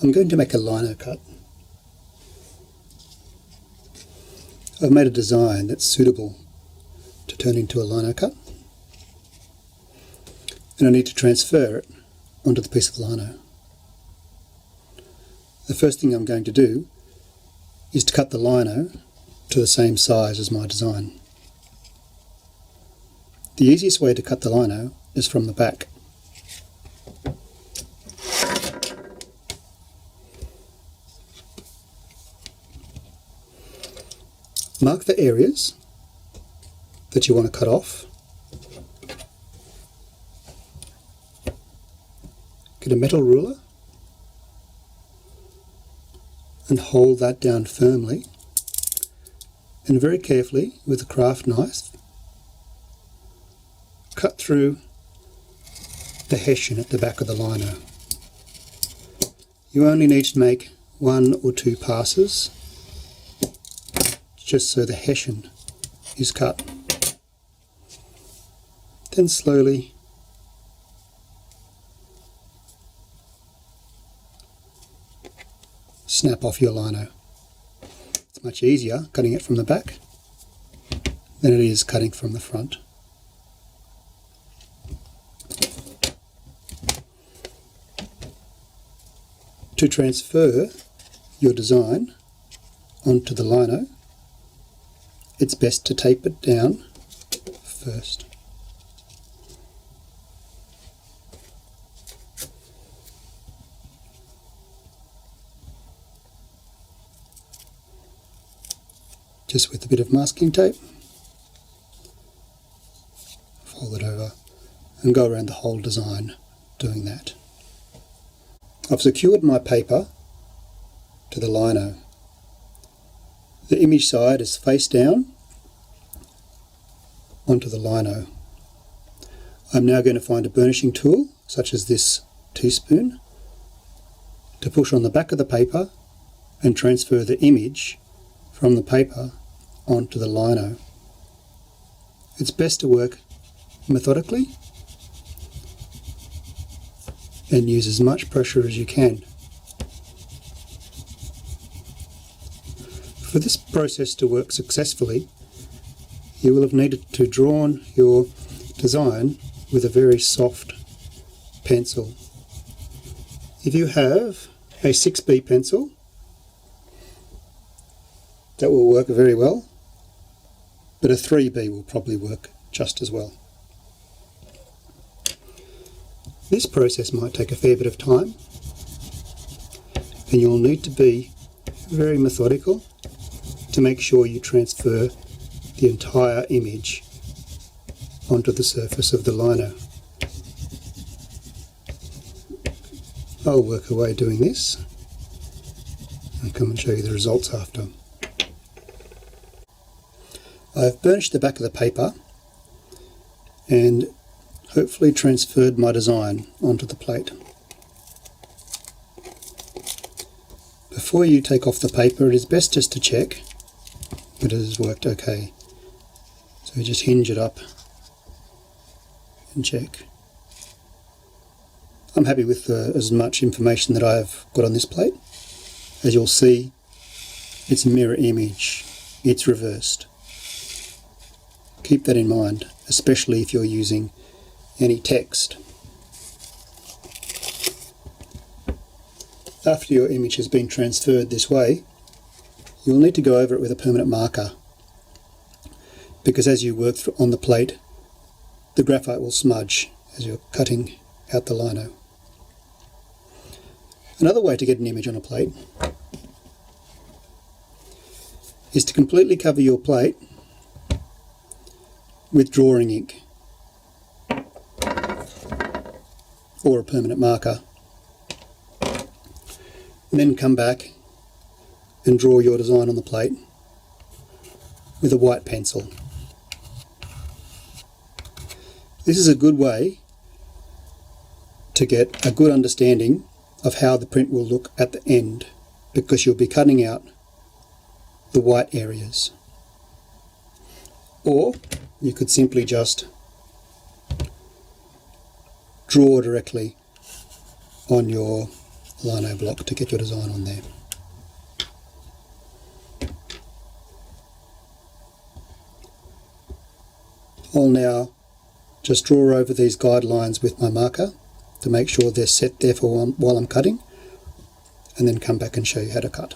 I'm going to make a lino cut. I've made a design that's suitable to turn into a lino cut, and I need to transfer it onto the piece of lino. The first thing I'm going to do is to cut the lino to the same size as my design. The easiest way to cut the lino is from the back. Mark the areas that you want to cut off. Get a metal ruler and hold that down firmly, and very carefully with a craft knife cut through the hessian at the back of the lino. You only need to make 1 or 2 passes just so the hessian is cut. Then slowly snap off your lino. It's much easier cutting it from the back than it is cutting from the front. To transfer your design onto the lino, it's best to tape it down first. Just with a bit of masking tape, fold it over and go around the whole design doing that. I've secured my paper to the lino. The image side is face down onto the lino. I'm now going to find a burnishing tool, such as this teaspoon, to push on the back of the paper and transfer the image from the paper onto the lino. It's best to work methodically and use as much pressure as you can. For this process to work successfully, you will have needed to draw on your design with a very soft pencil. If you have a 6B pencil, that will work very well, but a 3B will probably work just as well. This process might take a fair bit of time, and you'll need to be very methodical to make sure you transfer the entire image onto the surface of the lino. I'll work away doing this and come and show you the results after. I've burnished the back of the paper and hopefully transferred my design onto the plate. Before you take off the paper, it is best just to check that it has worked okay. So just hinge it up and check. I'm happy with as much information that I've got on this plate. As you'll see, it's a mirror image, it's reversed. Keep that in mind, especially if you're using any text. After your image has been transferred this way, you'll need to go over it with a permanent marker, because as you work on the plate, the graphite will smudge as you're cutting out the lino. Another way to get an image on a plate is to completely cover your plate with drawing ink or a permanent marker, and then come back and draw your design on the plate with a white pencil. This is a good way to get a good understanding of how the print will look at the end, because you'll be cutting out the white areas. Or you could simply just draw directly on your lino block to get your design on there. I'll now just draw over these guidelines with my marker to make sure they're set there for while I'm cutting, and then come back and show you how to cut.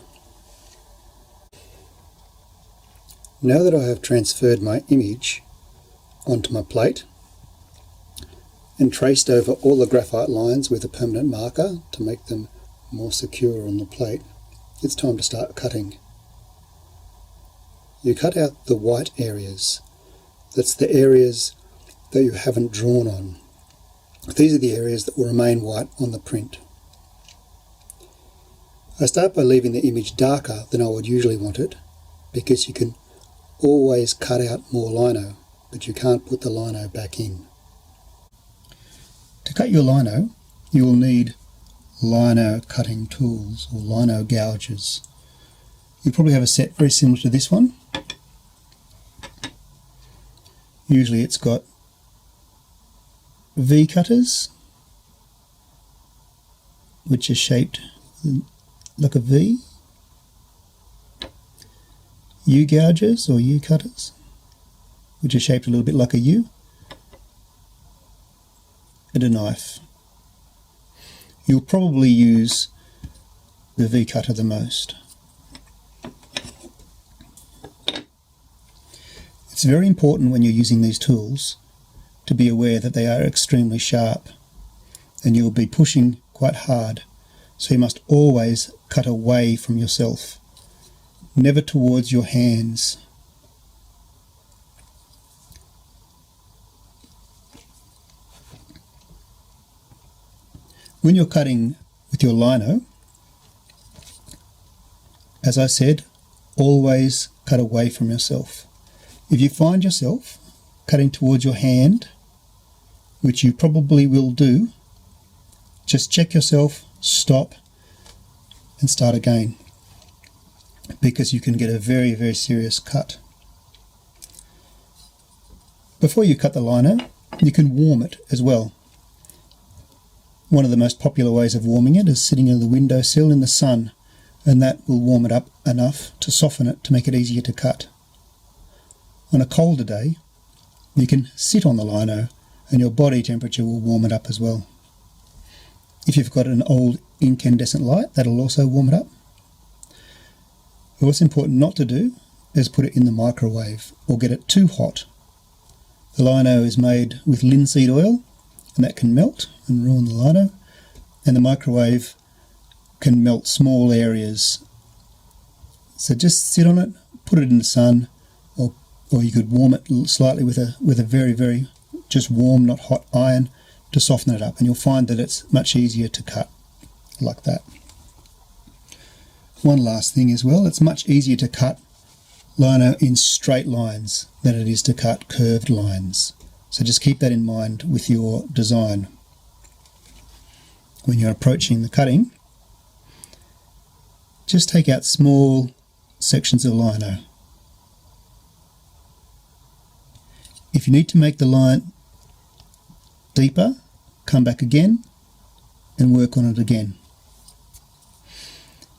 Now that I have transferred my image onto my plate and traced over all the graphite lines with a permanent marker to make them more secure on the plate, it's time to start cutting. You cut out the white areas. That's the areas that you haven't drawn on. These are the areas that will remain white on the print. I start by leaving the image darker than I would usually want it, because you can always cut out more lino, but you can't put the lino back in. To cut your lino, you will need lino cutting tools or lino gouges. You probably have a set very similar to this one. Usually it's got V cutters, which are shaped like a V, U gouges or U cutters, which are shaped a little bit like a U, and a knife. You'll probably use the V cutter the most. It's very important when you're using these tools to be aware that they are extremely sharp and you'll be pushing quite hard, so you must always cut away from yourself, never towards your hands. When you're cutting with your lino, as I said, always cut away from yourself. If you find yourself cutting towards your hand, which you probably will do, just check yourself, stop, and start again, because you can get a very, very serious cut. Before you cut the lino, you can warm it as well. One of the most popular ways of warming it is sitting on the windowsill in the sun, and that will warm it up enough to soften it to make it easier to cut. On a colder day, you can sit on the lino and your body temperature will warm it up as well. If you've got an old incandescent light, that'll also warm it up. What's important not to do is put it in the microwave or get it too hot. The lino is made with linseed oil, and that can melt and ruin the lino, and the microwave can melt small areas. So just sit on it, put it in the sun, or you could warm it slightly with a very, very just warm, not hot iron to soften it up, and you'll find that it's much easier to cut like that. One last thing as well, it's much easier to cut lino in straight lines than it is to cut curved lines. So just keep that in mind with your design. When you're approaching the cutting, just take out small sections of lino. If you need to make the line deeper, come back again and work on it again.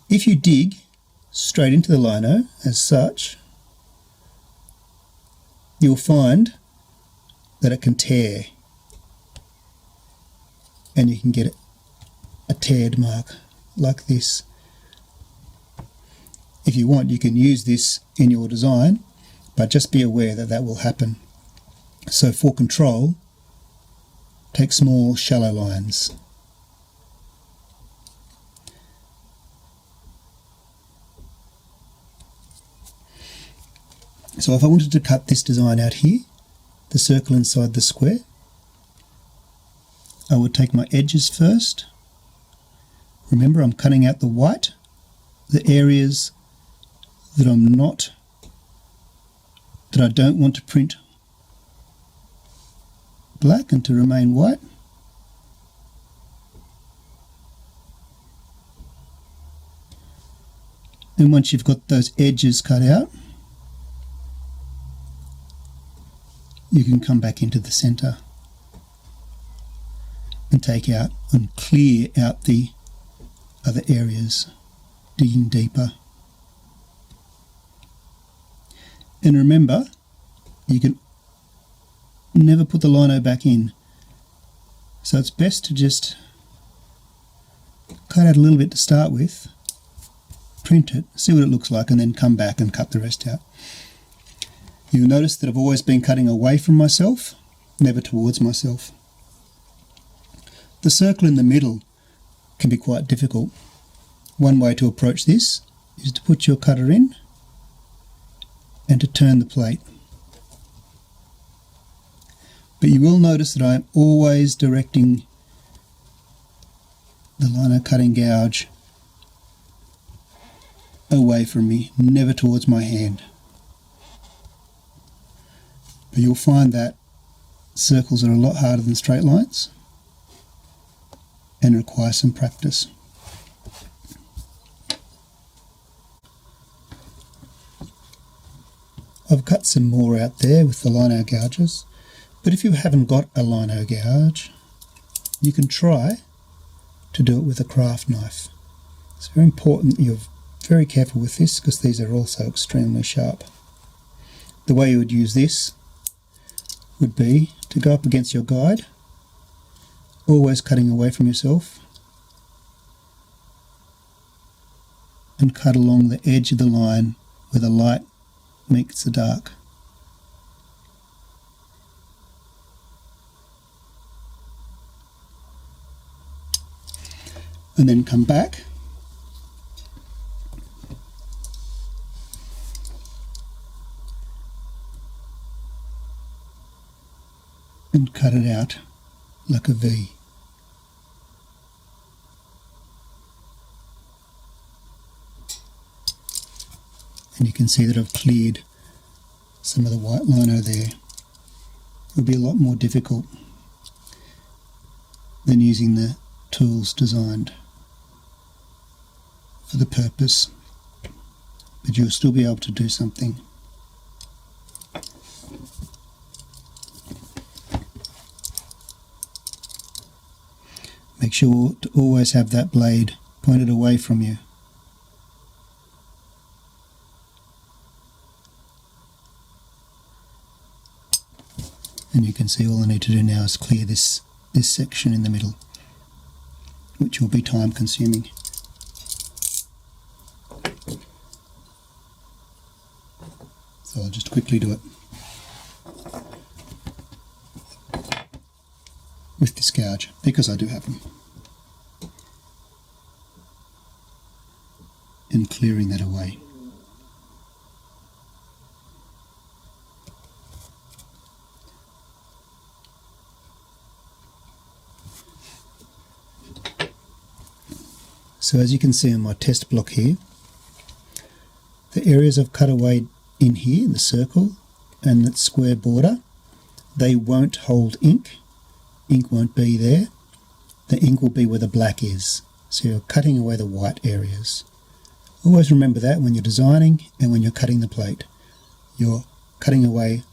If you dig straight into the lino as such, you'll find that it can tear, and you can get a teared mark like this. If you want, you can use this in your design, but just be aware that that will happen. So for control, take small shallow lines. So if I wanted to cut this design out here, the circle inside the square, I would take my edges first. Remember, I'm cutting out the white, the areas that I don't want to print black and to remain white. And once you've got those edges cut out, you can come back into the center and take out and clear out the other areas, digging deeper. And remember, you can never put the lino back in, so it's best to just cut out a little bit to start with, print it, see what it looks like, and then come back and cut the rest out. You'll notice that I've always been cutting away from myself, never towards myself. The circle in the middle can be quite difficult. One way to approach this is to put your cutter in and to turn the plate. But you will notice that I'm always directing the lino cutting gouge away from me, never towards my hand. But you'll find that circles are a lot harder than straight lines and require some practice. I've cut some more out there with the lino gouges, but if you haven't got a lino gouge, you can try to do it with a craft knife. It's very important that you're very careful with this because these are also extremely sharp. The way you would use this would be to go up against your guide, always cutting away from yourself, and cut along the edge of the line where the light meets the dark. And then come back and cut it out like a V. And you can see that I've cleared some of the white lino there. It would be a lot more difficult than using the tools designed for the purpose, but you'll still be able to do something. Make sure to always have that blade pointed away from you. And you can see all I need to do now is clear this section in the middle, which will be time consuming. So I'll just quickly do it with this gouge, because I do have them, and clearing that away. So as you can see on my test block here, the areas I've cut away in here, the circle and that square border, they won't hold ink. Ink won't be there. The ink will be where the black is. So you're cutting away the white areas. Always remember that when you're designing and when you're cutting the plate. You're cutting away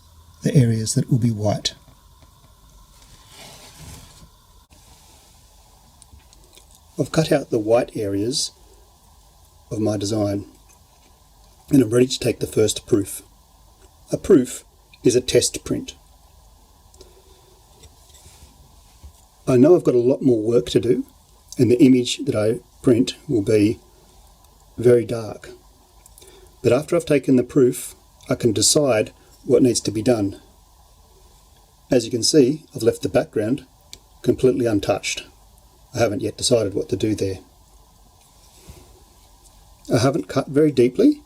the areas that will be white. I've cut out the white areas of my design and I'm ready to take the first proof. A proof is a test print. I know I've got a lot more work to do and the image that I print will be very dark. But after I've taken the proof, I can decide what needs to be done. As you can see, I've left the background completely untouched. I haven't yet decided what to do there. I haven't cut very deeply.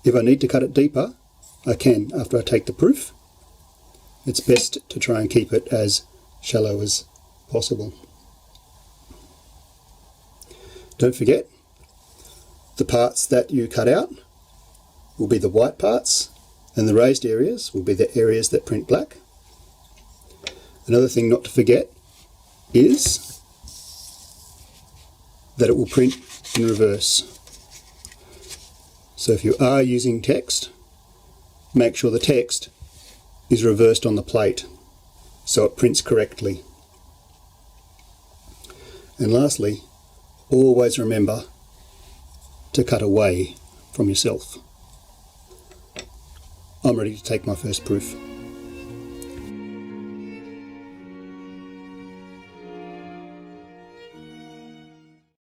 If I need to cut it deeper, I can after I take the proof. It's best to try and keep it as shallow as possible. Don't forget, the parts that you cut out will be the white parts and the raised areas will be the areas that print black. Another thing not to forget is that it will print in reverse. So if you are using text, make sure the text is reversed on the plate so it prints correctly. And lastly, always remember to cut away from yourself. I'm ready to take my first proof.